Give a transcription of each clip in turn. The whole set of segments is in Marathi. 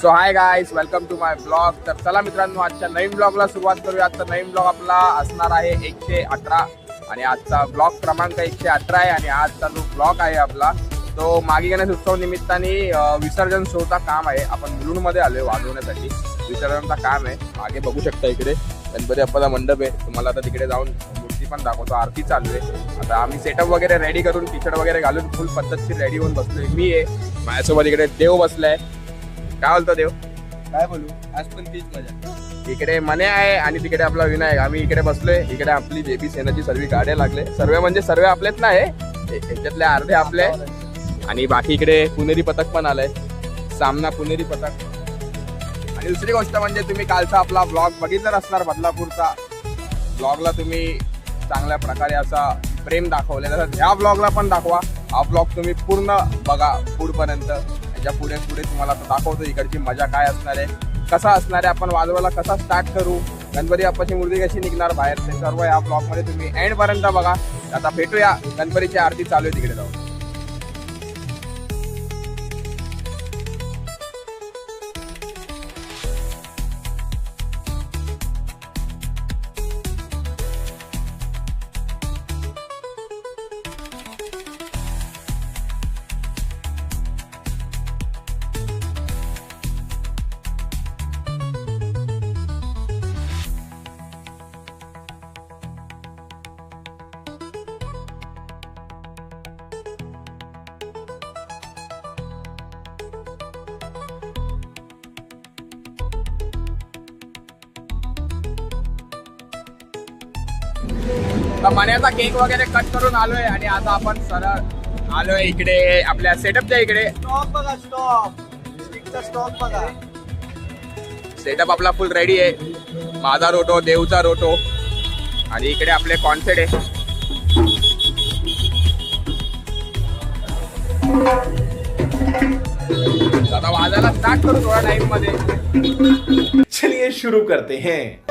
So hi guys, welcome to my blog. तर चला मित्रांनो, आजच्या नवीन ब्लॉगला सुरुवात करूया. आजचा नवीन ब्लॉग आपला असणार आहे 118 आणि आजचा ब्लॉग क्रमांक 118 आहे. आणि आजचा जो ब्लॉग आहे आपला तो मागी गणेश उत्सव निमित्ताने विसर्जन शोचा काम आहे. आपण मुलुंडमध्ये आलोय वाजवण्यासाठी. विसर्जनचा काम आहे. मागे बघू शकता इकडे गणपती बाप्पाचा मंडप आहे. तुम्हाला आता तिकडे जाऊन मूर्ती पण दाखवतो. आरती चालू आहे. आता आम्ही सेटअप वगैरे रेडी करून टी शर्ट वगैरे घालून फुल पद्धतशीर रेडी होऊन बसलोय. मी आहे, माझ्यासोबत इकडे देव बसलाय. काय बोलतो देव? काय बोलू, आज पण तीच मजा. इकडे मने आहे आणि तिकडे आपला विनायक. आम्ही इकडे बसलोय. इकडे आपली जेबी सेनाची सर्व गाड्या लागले. सर्व म्हणजे सर्व आपलेच नाही, याच्यातले अर्धे आपले. आणि बाकी इकडे पुणेरी पथक पण आलंय. सामना पुणेरी पथक. आणि दुसरी गोष्ट म्हणजे तुम्ही कालचा आपला ब्लॉग बघितला असणार बदलापूरचा. ब्लॉगला तुम्ही चांगल्या प्रकारे असा प्रेम दाखवले, तसं ह्या ब्लॉगला पण दाखवा. हा ब्लॉग तुम्ही पूर्ण बघा पुढपर्यंत. याच्या पुढे तुम्हाला दाखवतो इकडची मजा काय असणार आहे, कसा असणार आहे, आपण वाजवायला कसा स्टार्ट करू, गणपती बाप्पाची मूर्ती कशी निघणार बाहेर, ते सर्व या ब्लॉगमध्ये तुम्ही एंड पर्यंत बघा. आता भेटूया. गणपतीची आरती चालू आहे तिकडे जाऊन. मण्याचा केक वगैरे कट करून आलोय आणि आता आपण सरळ आलोय इकडे आपल्या सेटअपच्या इकडे. स्टॉक बघा, स्टॉक स्टिकचा स्टॉक बघा. सेटअप आपला फुल रेडी आहे. माझा रोटो, देवचा रोटो आणि इकडे आपले कॉन्सेट आहे. आता वाजायला स्टार्ट करू थोड्या टाइम मध्ये. चलिए शुरू करते हैं.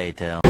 later.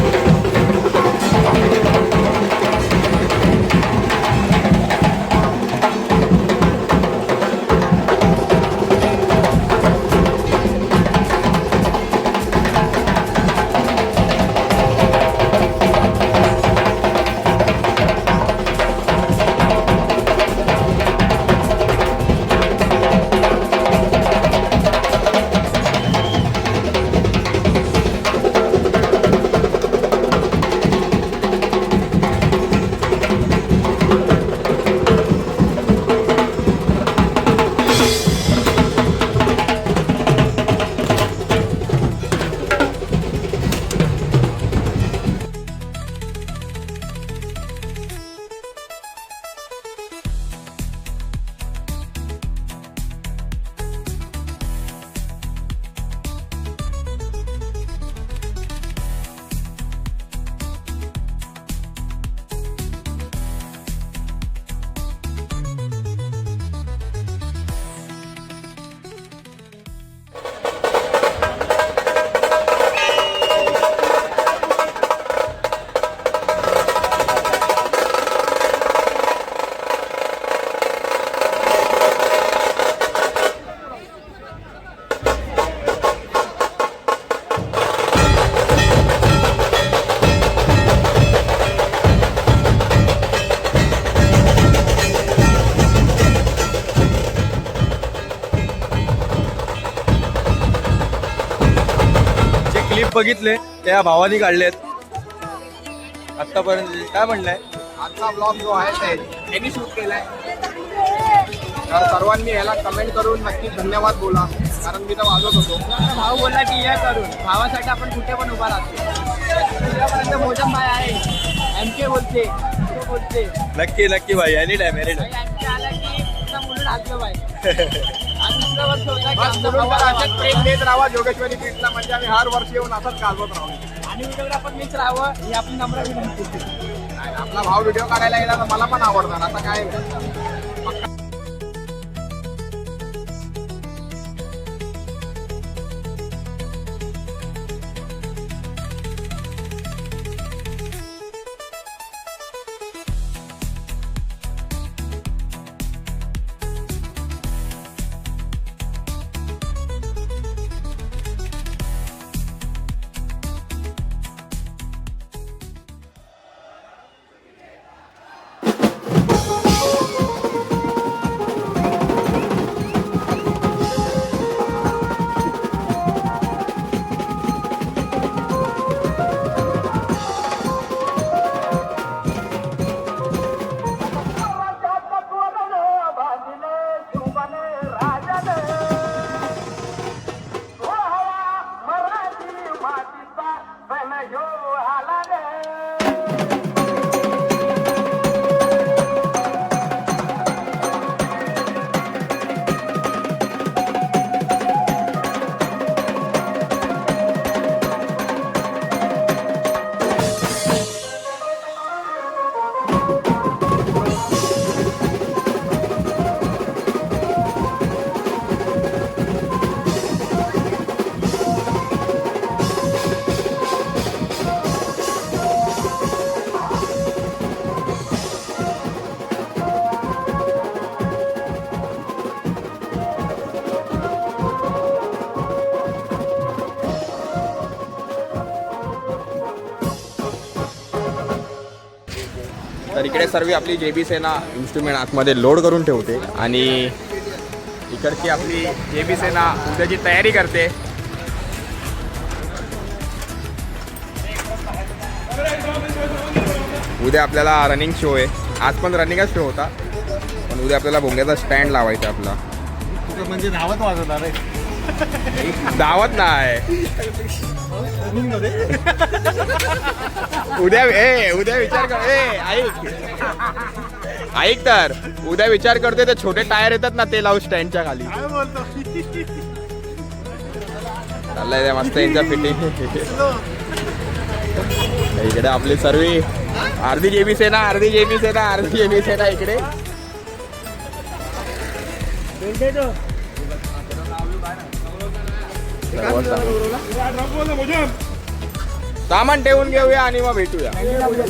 क्लिप बघितले त्या भावानी काढलेत आतापर्यंत. काय म्हणलंय? आजचा ब्लॉग जो आहे ते यांनी शूट केलाय. तर सर्वांनी याला कमेंट करून नक्की धन्यवाद बोला, कारण मी तर वाजवत होतो. भाऊ बोलला की या करून भावासाठी आपण कुठे पण उभा राहतो. तुझ्यापर्यंत मोजम भाई आहे, एमके बोलते, तो बोलते. नक्की नक्की भाई, any time any time. MK आला की तुझा मुलं हातलं भाई. आज दुसरं वर्ष होता की बस आमचा म्हणून भाऊ तर आला. असेच प्रेम देत राहा जोगेश्वरी पीठला, म्हणजे आम्ही हर वर्षी येऊन असंच गाजवत राहू. आणि व्हिडिओग्राफर मीच राहावं ही आपली नम्र विनंती. आपला भाऊ व्हिडिओ काढायला गेला तर मला पण आवडणार. आता काय तर इकडे सर्व आपली जेबी सेना इन्स्ट्रुमेंट आतमध्ये लोड करून ठेवते आणि इकडची आपली जेबी सेना उद्याची तयारी करते. उद्या आपल्याला रनिंग शो आहे. आज पण रनिंगच शो होता, पण उद्या आपल्याला भोंग्याचा स्टँड लावायचा आपला. म्हणजे धावत वाजवणार आहे. दावत नाही उद्या उद्या विचार कर. ऐक तर उद्या विचार करते ते छोटे टायर येतात ना ते लावू स्टँडच्या खाली. चाललंय मस्त यांचा फिटिंग. इकडे आपली सर्व अर्धी जेबी सेना अर्धी जेबी सेना अर्धी जेबी सेना इकडे. सामान ठेवून घेऊया आणि मग भेटूया.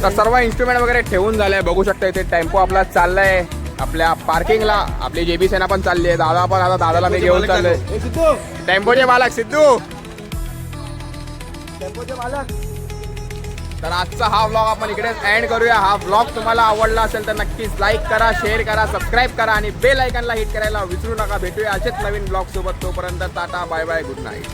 तर सर्व इन्स्ट्रुमेंट वगैरे ठेवून झालंय. बघू शकता इथे टेम्पो आपला चाललाय आपल्या पार्किंगला. आपली जेबी सेना पण चालली आहे. दादा पण आता दादाला मी घेऊन चाललोय. टेम्पोचे मालक सिद्धू. तर आजचा हा व्लॉग आपण इकडेच एंड करूया. हा व्लॉग तुम्हाला आवडला असेल तर नक्कीच लाईक करा, शेअर करा, सबस्क्राईब करा आणि बेल आयकॉनला हिट करायला विसरू नका. भेटूया असेच नवीन ब्लॉग सोबत. तोपर्यंत tata, bye bye, good night.